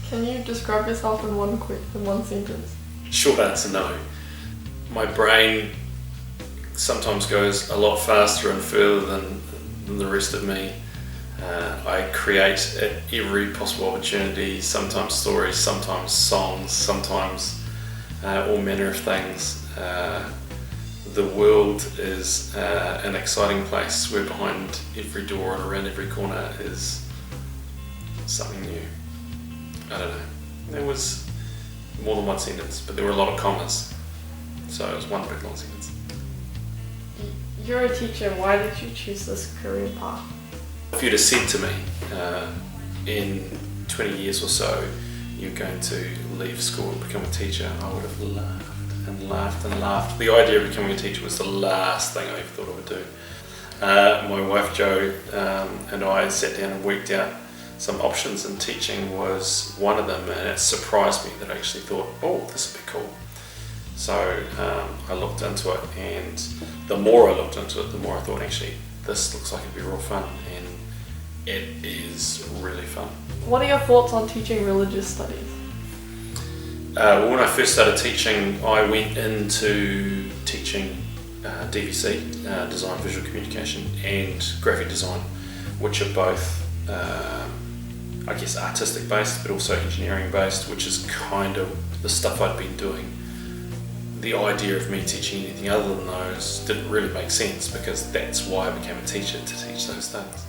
Can you describe yourself in one sentence? Short answer, no. My brain sometimes goes a lot faster and further than the rest of me. I create at every possible opportunity, sometimes stories, sometimes songs, sometimes all manner of things. The world is an exciting place where behind every door and around every corner is something new. I don't know. There was more than one sentence, but there were a lot of commas. So it was one big long sentence. You're a teacher, why did you choose this career path? If you'd have said to me in 20 years or so, you're going to leave school and become a teacher, I would have laughed and laughed and laughed. The idea of becoming a teacher was the last thing I ever thought I would do. My wife Jo and I sat down and worked out some options, and teaching was one of them, and it surprised me that I actually thought, oh, this would be cool. So I looked into it, and the more I looked into it, the more I thought, actually, this looks like it'd be real fun, and it is really fun. What are your thoughts on teaching religious studies? When I first started teaching, I went into teaching DVC, design, visual communication, and graphic design, which are both I guess artistic based, but also engineering based, which is kind of the stuff I'd been doing. The idea of me teaching anything other than those didn't really make sense, because that's why I became a teacher, to teach those things.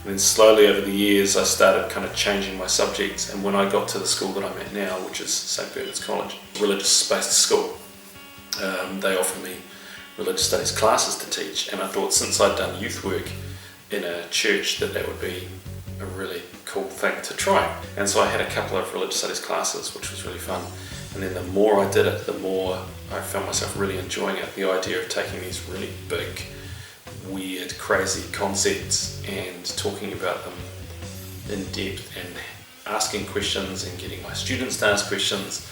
And then slowly over the years I started kind of changing my subjects, and when I got to the school that I'm at now, which is St. Bernard's College, religious based school, they offered me religious studies classes to teach, and I thought, since I'd done youth work in a church, that would be a really cool thing to try. And so I had a couple of religious studies classes, which was really fun. And then the more I did it, the more I found myself really enjoying it. The idea of taking these really big, weird, crazy concepts and talking about them in depth and asking questions and getting my students to ask questions.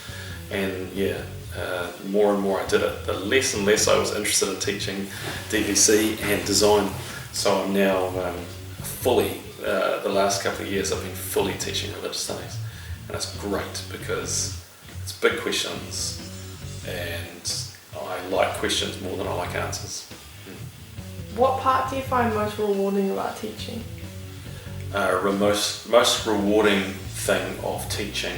And yeah, more and more I did it, the less and less I was interested in teaching DVC and design. So I'm now fully, the last couple of years I've been fully teaching religious studies, and it's great because it's big questions and I like questions more than I like answers. What part do you find most rewarding about teaching? Most rewarding thing of teaching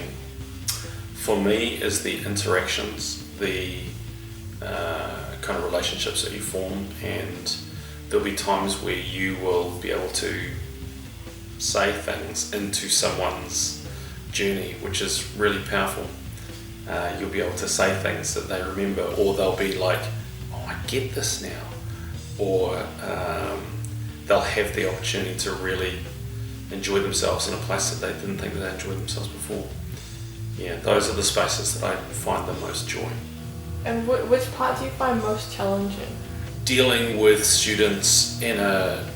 for me is the interactions, the kind of relationships that you form, and there'll be times where you will be able to say things into someone's journey, which is really powerful. You'll be able to say things that they remember, or they'll be like, oh, I get this now, or they'll have the opportunity to really enjoy themselves in a place that they didn't think that they enjoyed themselves before. Yeah, those are the spaces that I find the most joy. And which part do you find most challenging? Dealing with students in an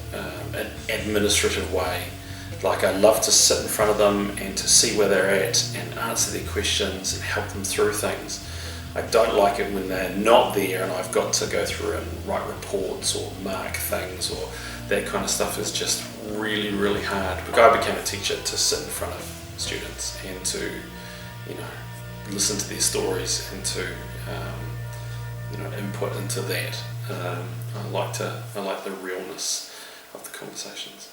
administrative way. Like, I love to sit in front of them and to see where they're at and answer their questions and help them through things. I don't like it when they're not there and I've got to go through and write reports or mark things, or that kind of stuff is just really, really hard. But I became a teacher to sit in front of students and to, listen to their stories and to, input into that. I like the realness of the conversations.